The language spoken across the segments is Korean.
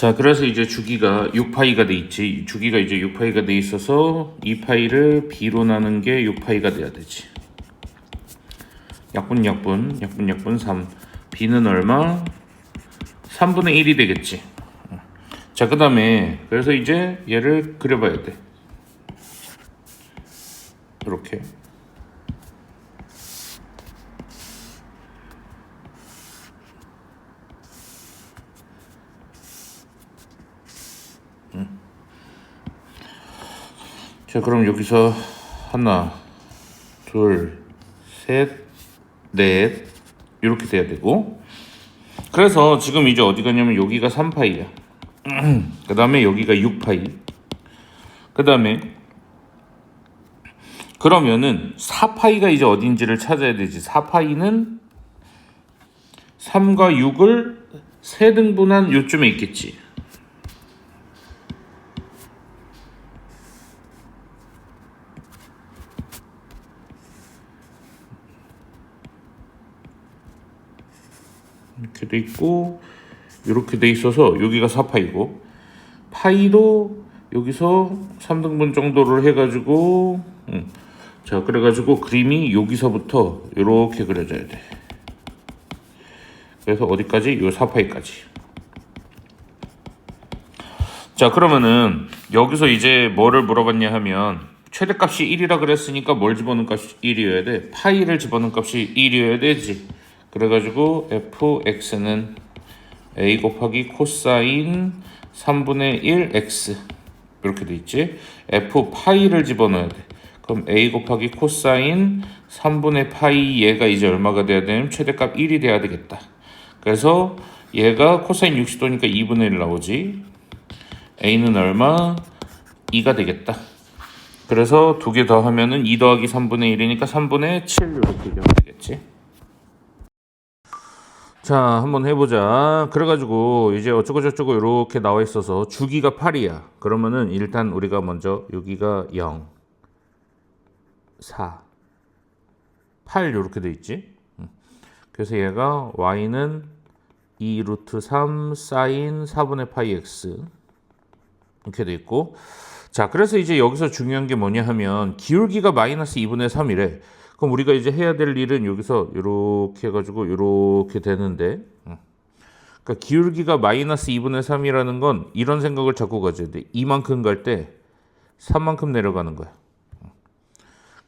자, 그래서 이제 주기가 6파이가 돼 있지. 주기가 이제 6파이가 돼 있어서 이 파이를 b로 나눈 게 6파이가 돼야 되지. 약분 3. b는 얼마? 3분의 1이 되겠지. 자, 그 다음에 그래서 이제 얘를 그려봐야 돼. 이렇게. 자, 그럼 여기서 하나, 둘, 셋, 넷 이렇게 돼야 되고, 그래서 지금 이제 어디 가냐면 여기가 3파이야. 그 다음에 여기가 6파이. 그 다음에 그러면은 4파이가 이제 어딘지를 찾아야 되지. 4파이는 3과 6을 세등분한 요쯤에 있겠지. 이렇게 돼 있고 이렇게 돼 있어서 여기가 4파이고, 파이도 여기서 3등분 정도를 해가지고 자, 그래가지고 그림이 여기서부터 이렇게 그려져야 돼. 그래서 어디까지? 요 4파이까지. 자, 그러면은 여기서 이제 뭐를 물어봤냐 하면 최대값이 1이라 그랬으니까 뭘 집어넣은 값이 1이어야 돼? 파이를 집어넣은 값이 1이어야 되지. 그래가지고 fx는 a 곱하기 코사인 3분의 1 x 이렇게 돼 있지. f 파이를 집어넣어야 돼. 그럼 a 곱하기 코사인 3분의 파이, 얘가 이제 얼마가 돼야 되냐면 최대값 1이 돼야 되겠다. 그래서 얘가 코사인 60도니까 2분의 1 나오지. a는 얼마? 2가 되겠다. 그래서 두 개 더 하면은 2 더하기 3분의 1이니까 3분의 7 이렇게 되면 되겠지. 자, 한번 해보자. 그래가지고 이제 어쩌고 저쩌고 이렇게 나와 있어서 주기가 8이야. 그러면은 일단 우리가 먼저 여기가 0, 4, 8 이렇게 돼 있지. 그래서 얘가 y는 2 루트 3 사인 4분의 파이 x 이렇게 돼 있고, 자, 그래서 이제 여기서 중요한 게 뭐냐 하면 기울기가 마이너스 2분의 3이래. 그럼 우리가 이제 해야 될 일은 여기서 이렇게 해가지고 이렇게 되는데, 그러니까 기울기가 마이너스 2분의 3이라는 건 이런 생각을 자꾸 가져야 돼. 이만큼 갈 때 3만큼 내려가는 거야.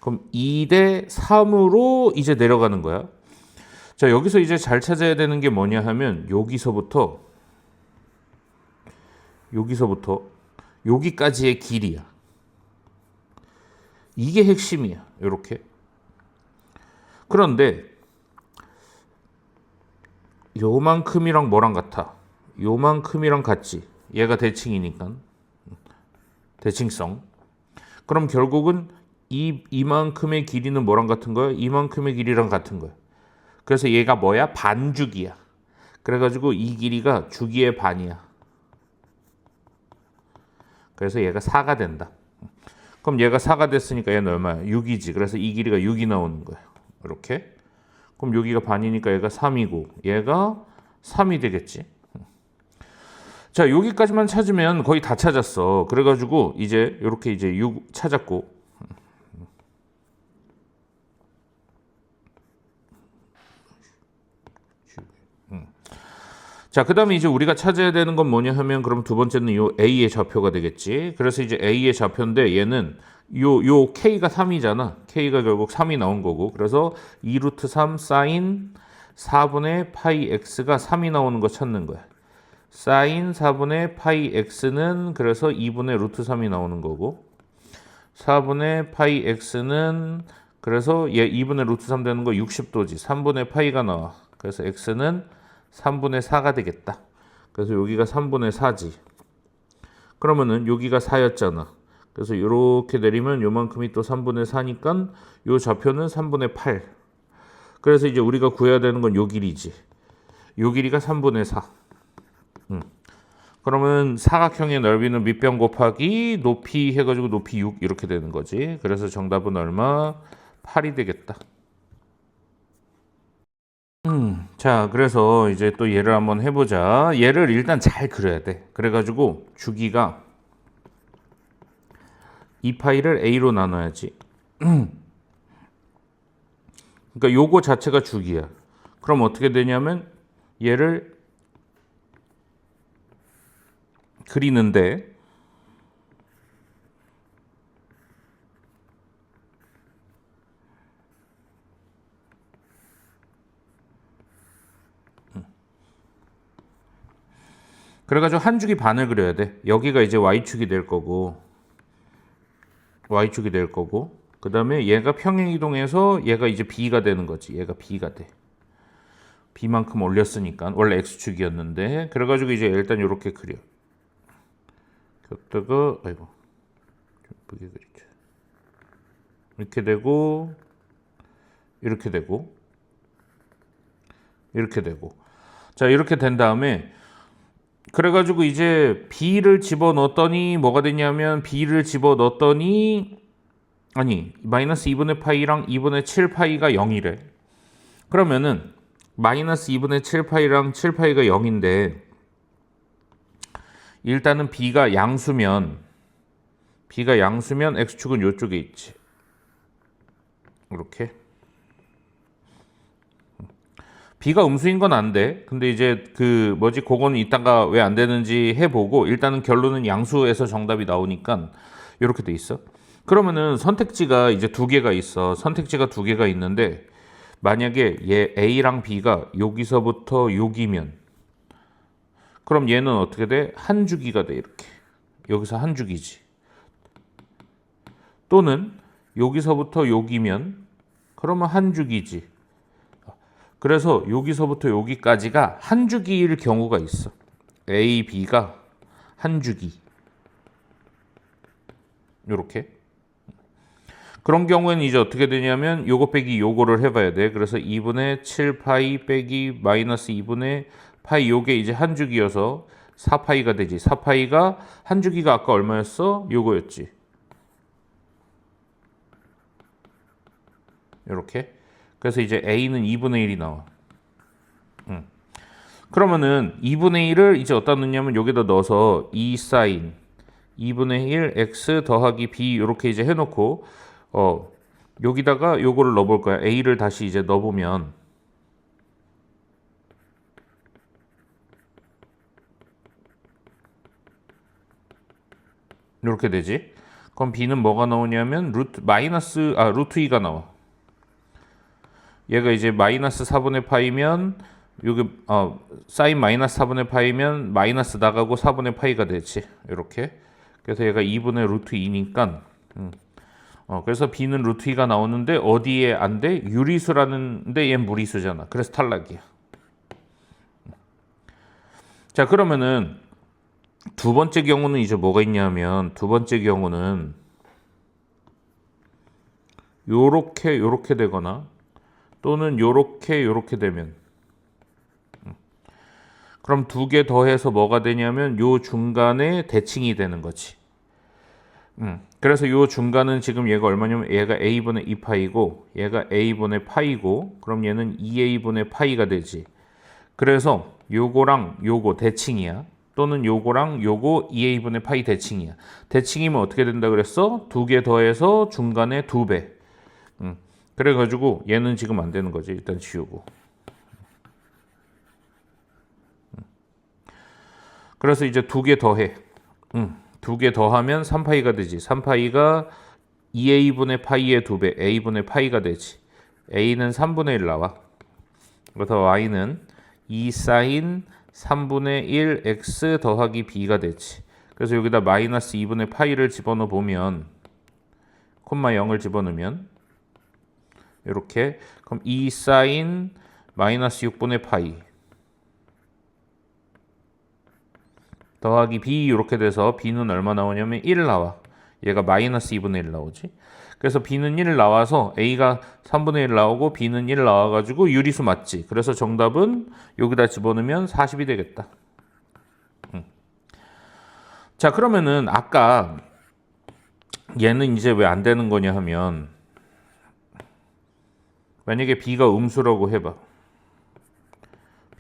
그럼 2대 3으로 이제 내려가는 거야. 자, 여기서 이제 잘 찾아야 되는 게 뭐냐 하면 여기서부터 여기까지의 길이야. 이게 핵심이야. 이렇게. 그런데 요만큼이랑 뭐랑 같아? 요만큼이랑 같지. 얘가 대칭이니까. 대칭성. 그럼 결국은 이만큼의 길이는 뭐랑 같은 거야? 이만큼의 길이랑 같은 거야. 그래서 얘가 뭐야? 반주기야. 그래가지고 이 길이가 주기의 반이야. 그래서 얘가 4가 된다. 그럼 얘가 4가 됐으니까 얘는 얼마야? 6이지. 그래서 이 길이가 6이 나오는 거야. 이렇게. 그럼 여기가 반이니까 얘가 3이고 얘가 3이 되겠지. 자, 여기까지만 찾으면 거의 다 찾았어. 그래가지고 이제 이렇게 이제 6 찾았고, 자, 그 다음에 이제 우리가 찾아야 되는 건 뭐냐 하면 그럼 두 번째는 요 A의 좌표가 되겠지. 그래서 이제 A의 좌표인데 얘는 요 K가 3이잖아. K가 결국 3이 나온 거고. 그래서 2 루트 3 사인 4분의 파이 X가 3이 나오는 거 찾는 거야. 사인 4분의 파이 X는 그래서 2분의 루트 3이 나오는 거고. 4분의 파이 X는 그래서 얘 2분의 루트 3 되는 거 60도지. 3분의 파이가 나와. 그래서 X는 3분의 4가 되겠다. 그래서 여기가 3분의 4지. 그러면은 여기가 4였잖아. 그래서 이렇게 내리면 요만큼이 또 3분의 4니까 요 좌표는 3분의 8. 그래서 이제 우리가 구해야 되는 건 요 길이지. 요 길이가 3분의 4. 그러면 사각형의 넓이는 밑변 곱하기 높이 해가지고 높이 6 이렇게 되는 거지. 그래서 정답은 얼마? 8이 되겠다. 자, 그래서 이제 또 얘를 한번 해보자. 얘를 일단 잘 그려야 돼. 그래가지고 주기가 이 파이를 A로 나눠야지. 그러니까 요거 자체가 주기야. 그럼 어떻게 되냐면 얘를 그리는데 그래가지고 한 주기 반을 그려야 돼. 여기가 이제 y축이 될 거고 y축이 될 거고 그 다음에 얘가 평행이동해서 얘가 이제 b가 되는 거지. 얘가 b가 돼. b만큼 올렸으니까 원래 x축이었는데 그래가지고 이제 일단 이렇게 그려. 겼다가 아이고 좀 예쁘게 그리자. 이렇게 되고 이렇게 되고 이렇게 되고 자 이렇게 된 다음에 그래가지고 이제 b를 집어넣었더니 뭐가 됐냐면 b를 집어넣었더니 아니 마이너스 2분의 파이랑 2분의 7파이가 0이래. 그러면은 마이너스 2분의 7파이랑 7파이가 0인데 일단은 b가 양수면 x축은 이쪽에 있지. 이렇게 b가 음수인 건 안 돼. 근데 이제 그 뭐지 그거는 이따가 왜 안 되는지 해보고 일단은 결론은 양수에서 정답이 나오니까 이렇게 돼 있어. 그러면은 선택지가 이제 두 개가 있어. 선택지가 두 개가 있는데 만약에 얘 A랑 B가 여기서부터 여기면 그럼 얘는 어떻게 돼? 한 주기가 돼 이렇게. 여기서 한 주기지. 또는 여기서부터 여기면 그러면 한 주기지. 그래서 여기서부터 여기까지가 한 주기일 경우가 있어. A, B가 한 주기. 요렇게. 그런 경우에는 이제 어떻게 되냐면 요거 빼기 요거를 해봐야 돼. 그래서 2분의 7파이 빼기 마이너스 2분의 파이 요게 이제 한 주기여서 4파이가 되지. 4파이가 한 주기가 아까 얼마였어? 요거였지. 요렇게. 그래서 이제 A는 2분의 1이 나와. 그러면은 2분의 1을 이제 어디다 넣냐면 여기다 넣어서 2 사인 2분의 1 x 더하기 b 이렇게 이제 해놓고 여기다가 요거를 넣어볼 거야. A를 다시 이제 넣어보면 이렇게 되지. 그럼 b는 뭐가 나오냐면 루트 2가 나와. 얘가 이제 마이너스 4분의 파이면 여기 사인 마이너스 4분의 파이면 마이너스 나가고 4분의 파이가 되지. 이렇게. 그래서 얘가 2분의 루트 2니까 그래서 b는 루트 2가 나오는데 어디에 안 돼? 유리수라는데 얘 무리수잖아. 그래서 탈락이야. 자 그러면은 두 번째 경우는 이제 뭐가 있냐면 두 번째 경우는 요렇게 되거나 또는 요렇게 되면 그럼 두 개 더해서 뭐가 되냐면 요 중간에 대칭이 되는 거지. 그래서 요 중간은 지금 얘가 얼마냐면 얘가 a분의 2파이고 얘가 a분의 파이고 그럼 얘는 2a분의 파이가 되지. 그래서 요거랑 요거 대칭이야. 또는 요거랑 요거 2a분의 파이 대칭이야. 대칭이면 어떻게 된다 그랬어? 두 개 더해서 중간에 2배. 그래가지고 얘는 지금 안 되는 거지. 일단 지우고. 그래서 이제 두 개 더해. 두 개 더하면 3파이가 되지. 3파이가 2a분의 파이의 2배, a분의 파이가 되지. a는 3분의 1 나와. 그래서 y는 2 사인 3분의 1 x 더하기 b가 되지. 그래서 여기다 마이너스 2분의 파이를 집어넣어 보면 콤마 0을 집어넣으면 이렇게 그럼 2 사인 마이너스 6분의 파이 더하기 b 이렇게 돼서 b는 얼마 나오냐면 1 나와. 얘가 마이너스 2분의 1 나오지. 그래서 b는 1 나와서 a가 3분의 1 나오고 b는 1 나와가지고 유리수 맞지. 그래서 정답은 여기다 집어넣으면 40이 되겠다. 자 그러면은 아까 얘는 이제 왜 안 되는 거냐 하면 만약에 b가 음수라고 해봐.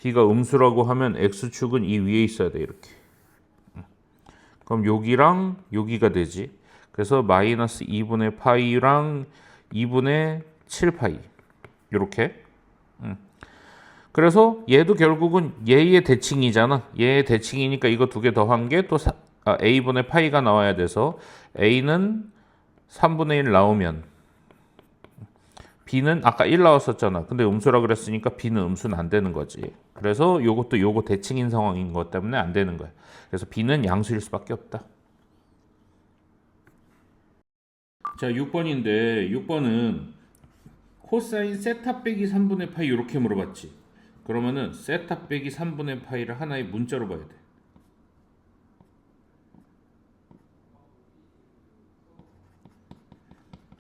b가 음수라고 하면 x축은 이 위에 있어야 돼. 이렇게. 그럼 여기랑 여기가 되지. 그래서 마이너스 2분의 파이랑 2분의 7파이 이렇게. 그래서 얘도 결국은 얘의 대칭이잖아. 얘의 대칭이니까 이거 두 개 더한 게 또 a분의 파이가 나와야 돼서 a는 3분의 1 나오면 b는 아까 1 나왔었잖아. 근데 음수라 그랬으니까 b는 음수는 안 되는 거지. 그래서 요것도 요거 대칭인 상황인 것 때문에 안 되는 거야. 그래서 b는 양수일 수밖에 없다. 자, 6번인데 6번은 코사인 세타 빼기 3분의 파이 이렇게 물어봤지. 그러면은 세타 빼기 3분의 파이를 하나의 문자로 봐야 돼.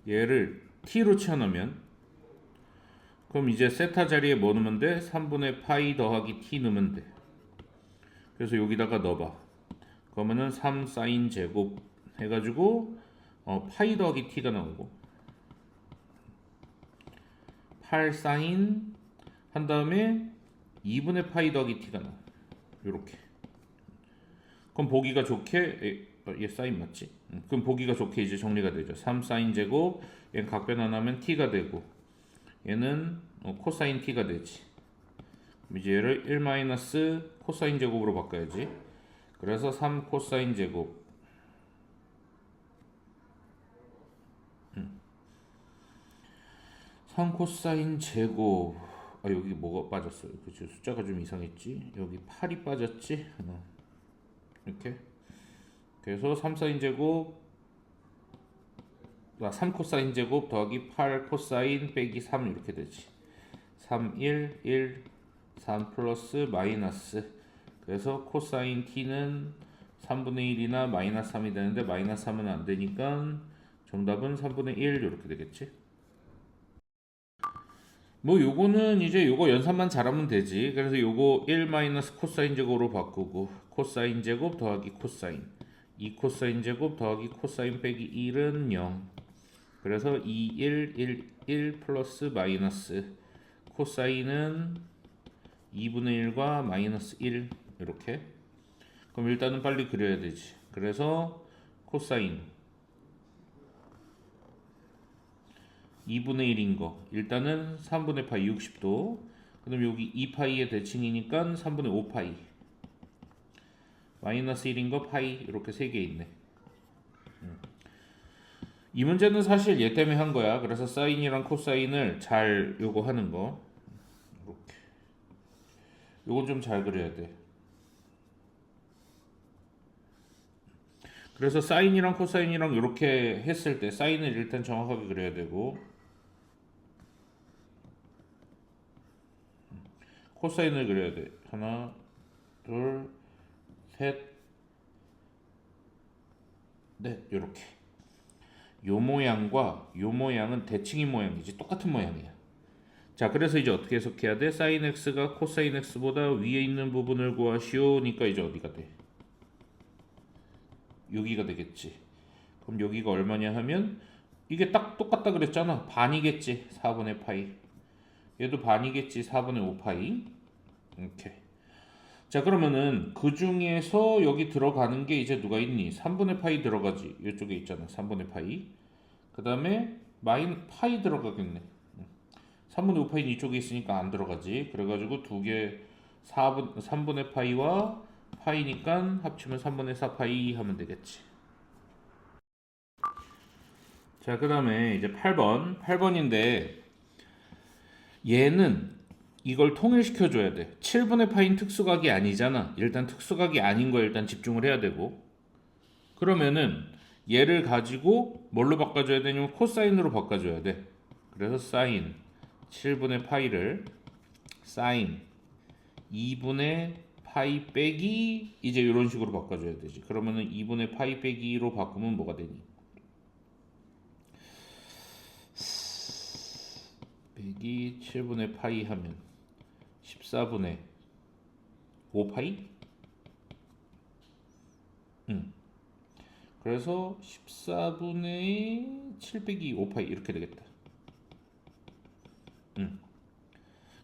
얘를 t로 치워놓으면 그럼 이제 세타 자리에 뭐 넣으면 돼? 3분의 파이 더하기 t 넣으면 돼. 그래서 여기다가 넣어봐. 그러면은 3 사인 제곱 해가지고 파이 더하기 t가 나오고 8 사인 한 다음에 2분의 파이 더하기 t가 나와. 요렇게. 그럼 보기가 좋게 얘 사인 맞지? 그럼 보기가 좋게 이제 정리가 되죠. 3 사인 제곱 얘는 각변 안 하면 t가 되고 얘는 코사인 t가 되지. 이제 얘를 1 마이너스 코사인 제곱으로 바꿔야지. 그래서 3 코사인 제곱 3 코사인 제곱 여기 뭐가 빠졌어요. 그치? 숫자가 좀 이상했지. 여기 8이 빠졌지. 이렇게. 그래서 3 사인 제곱 3 코사인 제곱 더하기 8 코사인 빼기 3 이렇게 되지. 3 1 3 플러스 마이너스. 그래서 코사인 t는 3분의 1이나 마이너스 3이 되는데 마이너스 3은 안 되니까 정답은 3분의 1 이렇게 되겠지. 뭐 요거는 이제 요거 연산만 잘하면 되지. 그래서 요거 1 마이너스 코사인 제곱으로 바꾸고 코사인 제곱 더하기 코사인 2 코사인 제곱 더하기 코사인 빼기 1은 0. 그래서 2 1 플러스 마이너스 코사인은 2분의 1과 마이너스 1 이렇게. 그럼 일단은 빨리 그려야 되지. 그래서 코사인 2분의 1인 거 일단은 3분의 파이 60도. 그럼 여기 2파이의 대칭이니까 3분의 5파이 마이너스 1인 거 파이 이렇게 세 개 있네. 이 문제는 사실 얘 때문에 한 거야. 그래서 사인이랑 코사인을 잘 요거 하는 거 이렇게. 요건 좀 잘 그려야 돼. 그래서 사인이랑 코사인이랑 이렇게 했을 때 사인을 일단 정확하게 그려야 되고 코사인을 그려야 돼. 하나, 둘, 셋, 넷 이렇게. 요 모양과 요 모양은 대칭인 모양이지 똑같은 모양이야. 자, 그래서 이제 어떻게 해석해야 돼? 사인 x가 코사인 x보다 위에 있는 부분을 구하시오니까 이제 어디가 돼? 여기가 되겠지. 그럼 여기가 얼마냐 하면 이게 딱 똑같다 그랬잖아. 반이겠지. 4분의 파이. 얘도 반이겠지. 4분의 5파이. 이렇게. 자, 그러면은 그 중에서 여기 들어가는 게 이제 누가 있니? 3분의 파이 들어가지. 이쪽에 있잖아. 3분의 파이. 그 다음에 파이 들어가겠네. 3분의 5파이는 이쪽에 있으니까 안 들어가지. 그래가지고 두 개 3분의 파이와 파이니까 합치면 3분의 4 파이 하면 되겠지. 자, 그 다음에 이제 8번인데 얘는 이걸 통일시켜 줘야 돼. 7분의 파인 특수각이 아니잖아. 일단 특수각이 아닌 거에 일단 집중을 해야 되고 그러면은 얘를 가지고 뭘로 바꿔줘야 되냐면 코사인으로 바꿔줘야 돼. 그래서 사인 7분의 파이를 사인 2분의 파이 빼기 이제 이런 식으로 바꿔줘야 되지. 그러면은 2분의 파이 빼기로 바꾸면 뭐가 되니? 빼기 7분의 파이 하면 14분의 5파이? 그래서 14분의 7 빼기 5파이 이렇게 되겠다.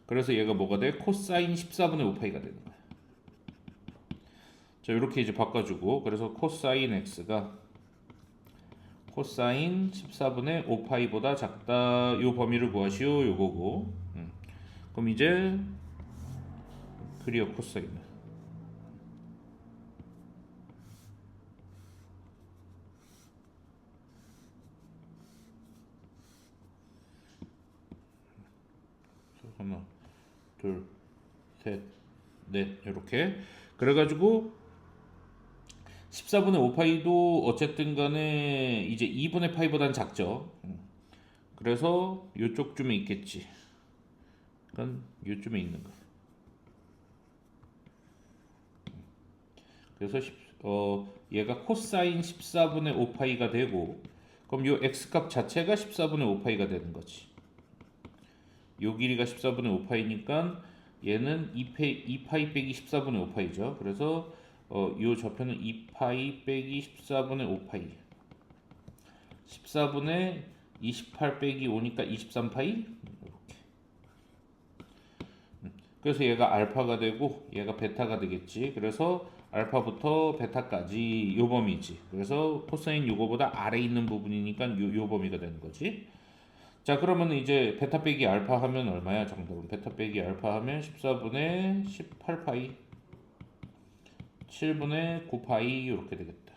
그래서 얘가 뭐가 돼? 코사인 14분의 5파이가 되는 거야. 자, 이렇게 이제 바꿔주고, 그래서 코사인 x가 코사인 14분의 5파이보다 작다. 요 범위를 구하시오. 요거고. 그럼 이제 그리어 코사인. 하나, 둘, 셋, 넷 이렇게. 그래가지고 14분의 5파이도 어쨌든 간에 이제 2분의 파이보다는 작죠. 그래서 요쪽쯤에 있겠지. 그러니까 요쯤에 있는 거야. 그래서 얘가 코사인 14분의 5파이가 되고, 그럼 요 x값 자체가 14분의 5파이가 되는 거지. 요 길이가 14분의 5파이니까 얘는 2파이 빼기 14분의 5파이죠. 그래서 요 좌표는 2파이 빼기 14분의 5파이. 14분의 28 빼기 5니까 23파이. 그래서 얘가 알파가 되고 얘가 베타가 되겠지. 그래서 알파부터 베타까지 요 범위지. 그래서 코사인 요거보다 아래 있는 부분이니까 요 범위가 되는 거지. 자, 그러면 이제 베타 빼기 알파 하면 얼마야? 정답은 베타 빼기 알파 하면 14분의 18파이 7분의 9파이 이렇게 되겠다.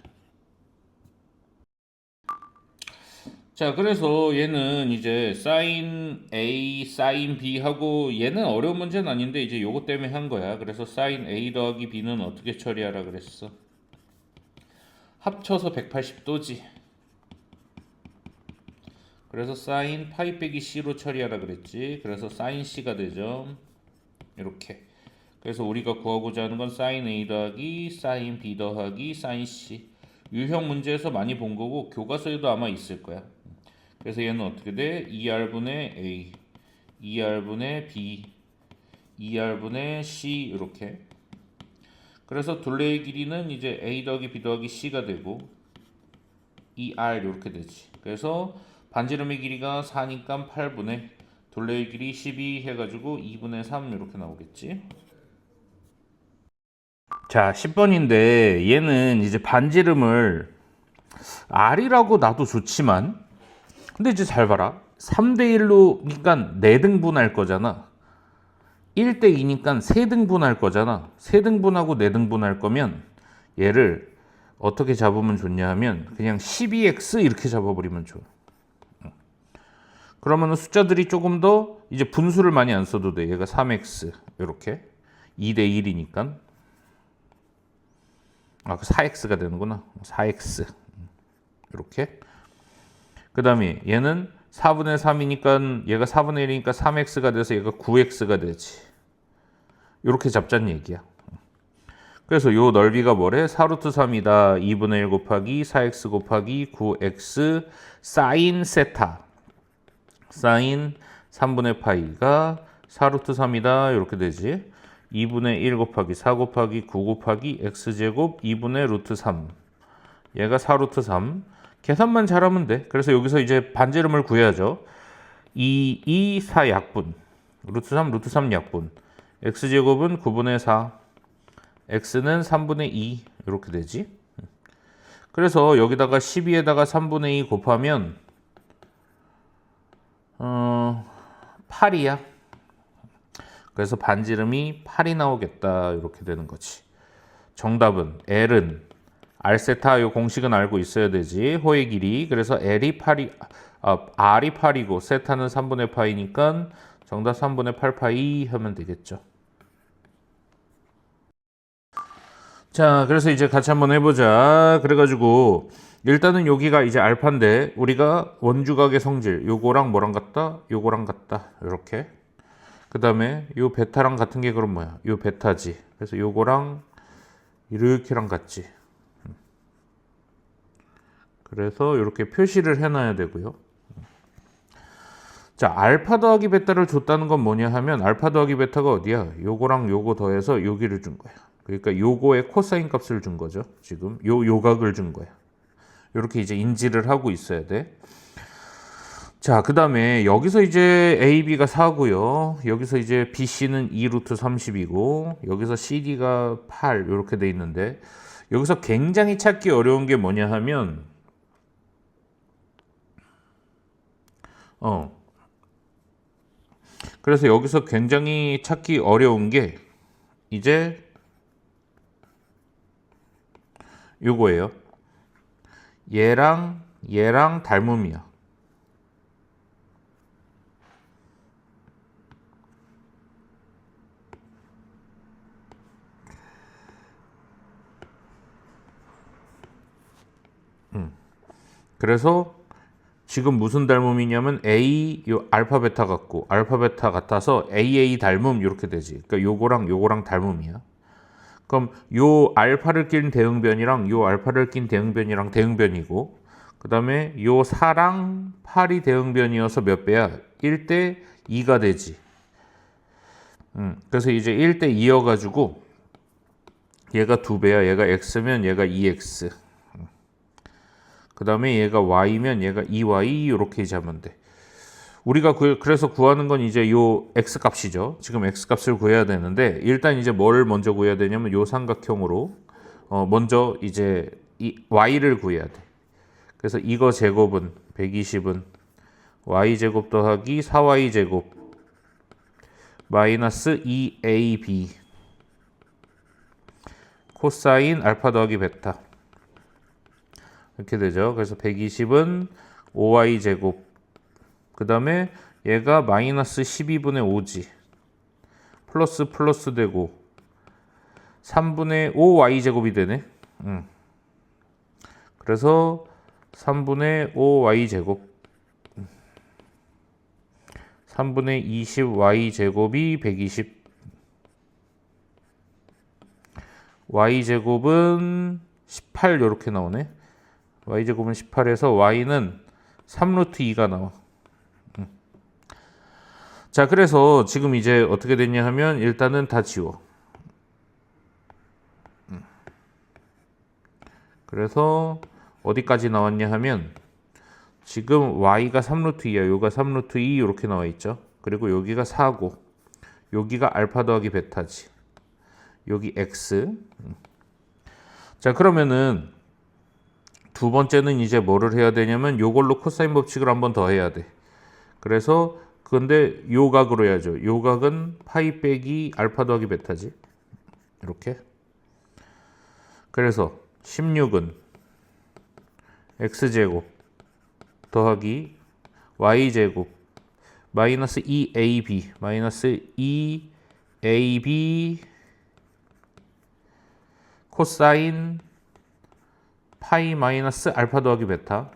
자, 그래서 얘는 이제 사인 A, 사인 B 하고, 얘는 어려운 문제는 아닌데 이제 요거 때문에 한 거야. 그래서 사인 A 더하기 B는 어떻게 처리하라 그랬어? 합쳐서 180도지. 그래서 사인 파이 빼기 C로 처리하라 그랬지. 그래서 사인 C가 되죠. 이렇게. 그래서 우리가 구하고자 하는 건 사인 A 더하기 사인 B 더하기 사인 C. 유형 문제에서 많이 본 거고 교과서에도 아마 있을 거야. 그래서 얘는 어떻게 돼? 2R분의 A, 2R분의 B, 2R분의 C 이렇게. 그래서 둘레의 길이는 이제 A 더하기 B 더하기 C가 되고 2R 이렇게 되지. 그래서 반지름의 길이가 4니까 8분의 둘레의 길이 12 해가지고 2분의 3 이렇게 나오겠지. 자, 10번인데 얘는 이제 반지름을 R이라고 놔도 좋지만, 근데 이제 잘 봐라. 3대 1로 그러니까 4등분할 거잖아. 1대 2니까 3등분할 거잖아. 3등분하고 4등분할 거면 얘를 어떻게 잡으면 좋냐 하면 그냥 12x 이렇게 잡아버리면 좋아. 그러면 숫자들이 조금 더 이제 분수를 많이 안 써도 돼. 얘가 3x 이렇게 2대 1이니까 4x가 되는구나. 4x 이렇게. 그 다음에 얘는 4분의 3이니까 얘가 4분의 1이니까 3x가 돼서 얘가 9x가 되지. 이렇게 잡자는 얘기야. 그래서 요 넓이가 뭐래? 4루트 3이다. 2분의 1 곱하기 4x 곱하기 9x 사인 세타. 사인 3분의 파이가 4루트 3이다. 이렇게 되지. 2분의 1 곱하기 4 곱하기 9 곱하기 x제곱 2분의 루트 3. 얘가 4루트 3. 계산만 잘하면 돼. 그래서 여기서 이제 반지름을 구해야죠. 2, 4 약분. 루트 3, 루트 3 약분. x제곱은 9분의 4. x는 3분의 2. 이렇게 되지. 그래서 여기다가 12에다가 3분의 2 곱하면 8이야. 그래서 반지름이 8이 나오겠다. 이렇게 되는 거지. 정답은 L은 R세타 요 공식은 알고 있어야 되지. 호의 길이. 그래서 R이 8이고 세타는 3분의 파이니까 정답 3분의 8파이 하면 되겠죠. 자, 그래서 이제 같이 한번 해보자. 그래가지고 일단은 여기가 이제 알파인데 우리가 원주각의 성질 요거랑 뭐랑 같다? 요거랑 같다. 이렇게. 그 다음에 요 베타랑 같은 게 그럼 뭐야? 요 베타지. 그래서 요거랑 이렇게랑 같지. 그래서 이렇게 표시를 해놔야 되고요. 자, 알파 더하기 베타를 줬다는 건 뭐냐 하면 알파 더하기 베타가 어디야? 요거랑 요거 더해서 여기를 준 거야. 그러니까 요거의 코사인 값을 준 거죠. 지금 요각을 준 거야. 이렇게 이제 인지를 하고 있어야 돼. 자, 그 다음에 여기서 이제 A, B가 4고요. 여기서 이제 B, C는 2 루트 30이고 여기서 C, D가 8 이렇게 돼 있는데 여기서 굉장히 찾기 어려운 게 뭐냐 하면 그래서 여기서 굉장히 찾기 어려운 게 이제 요거예요. 얘랑 닮음이야. 그래서 지금 무슨 닮음이냐면 A 요 알파 베타 같고 알파 베타 같아서 AA 닮음 이렇게 되지. 그러니까 요거랑 닮음이야. 그럼 요 알파를 낀 대응변이랑 요 알파를 낀 대응변이랑 대응변이고 그다음에 요 4랑 8이 대응변이어서 몇 배야? 1대 2가 되지. 그래서 이제 1대 2여 가지고 얘가 2배야. 얘가 x면 얘가 2x. 그다음에 얘가 y면 얘가 2y 이렇게 잡으면 돼. 우리가 그래서 구하는 건 이제 요 x 값이죠. 지금 x 값을 구해야 되는데 일단 이제 뭘 먼저 구해야 되냐면 요 삼각형으로 먼저 이제 이 y를 구해야 돼. 그래서 이거 제곱은 120은 y 제곱 더하기 4y 제곱 마이너스 2ab 코사인 알파 더하기 베타 이렇게 되죠. 그래서 120은 5y 제곱 그 다음에 얘가 마이너스 12분의 5지 플러스 되고 3분의 5y 제곱이 되네. 그래서 3분의 5y 제곱 3분의 20y 제곱이 120 y 제곱은 18 이렇게 나오네. y 제곱은 18에서 y는 3루트 2가 나와. 자, 그래서 지금 이제 어떻게 됐냐 하면 일단은 다 지워. 그래서 어디까지 나왔냐 하면 지금 y가 3루트 2야. 요가 3루트 2 이렇게 나와 있죠. 그리고 여기가 4고 여기가 알파 더하기 베타지. 여기 x. 자, 그러면은 두 번째는 이제 뭐를 해야 되냐면 요걸로 코사인 법칙을 한 번 더 해야 돼. 그래서 근데 요 각으로 해야죠. 요 각은 파이 빼기 알파 더하기 베타지. 이렇게. 그래서 16은 x제곱 더하기 y제곱 마이너스 2ab 마이너스 2ab 코사인 파이 마이너스 알파 더하기 베타.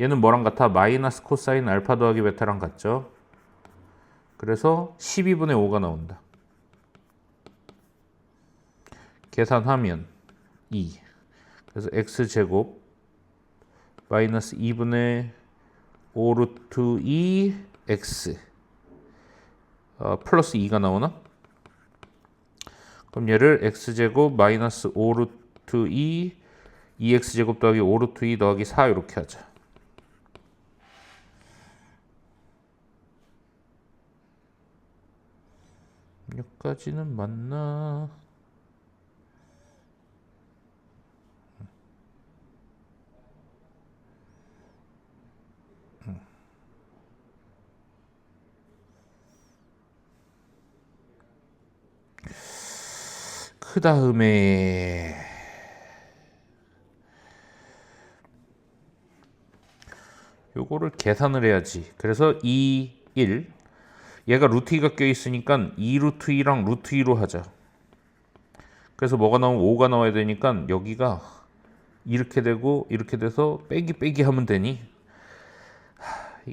얘는 뭐랑 같아? 마이너스 코사인 알파 더하기 베타랑 같죠? 그래서 12분의 5가 나온다. 계산하면 2. 그래서 x제곱 마이너스 2분의 5 루트 2 x 플러스 2가 나오나? 그럼 얘를 x제곱 마이너스 5 루트 2 2x제곱 더하기 5 루트 2 더하기 4 이렇게 하자. 여기까지는 맞나? 그 다음에 요거를 계산을 해야지. 그래서 2, 1 얘가 루트 2가 껴있으니까 2 루트 2랑 루트 2로 하자. 그래서 뭐가 나오면 5가 나와야 되니까 여기가 이렇게 되고 이렇게 돼서 빼기 하면 되니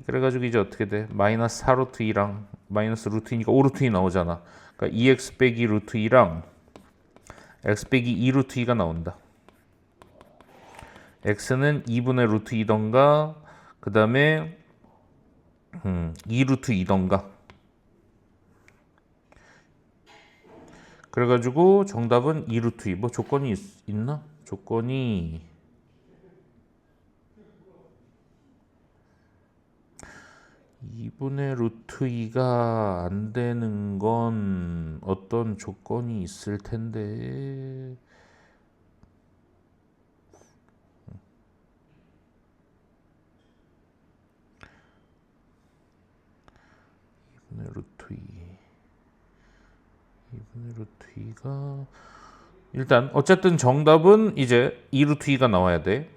그래가지고 이제 어떻게 돼? 마이너스 4 루트 2랑 마이너스 루트 2니까 5 루트 2 나오잖아. 그러니까 2x 빼기 루트 2랑 x 빼기 2 루트 2가 나온다. x는 2분의 루트 2던가 그 다음에 2 루트 2던가. 그래가지고 정답은 2 루트 2. 뭐 조건이 있나? 조건이 2분의 루트 2가 안 되는 건 어떤 조건이 있을 텐데. 분의 루트 2. 2분의 루트 2가 일단 어쨌든 정답은 이제 2루트 2가 나와야 돼.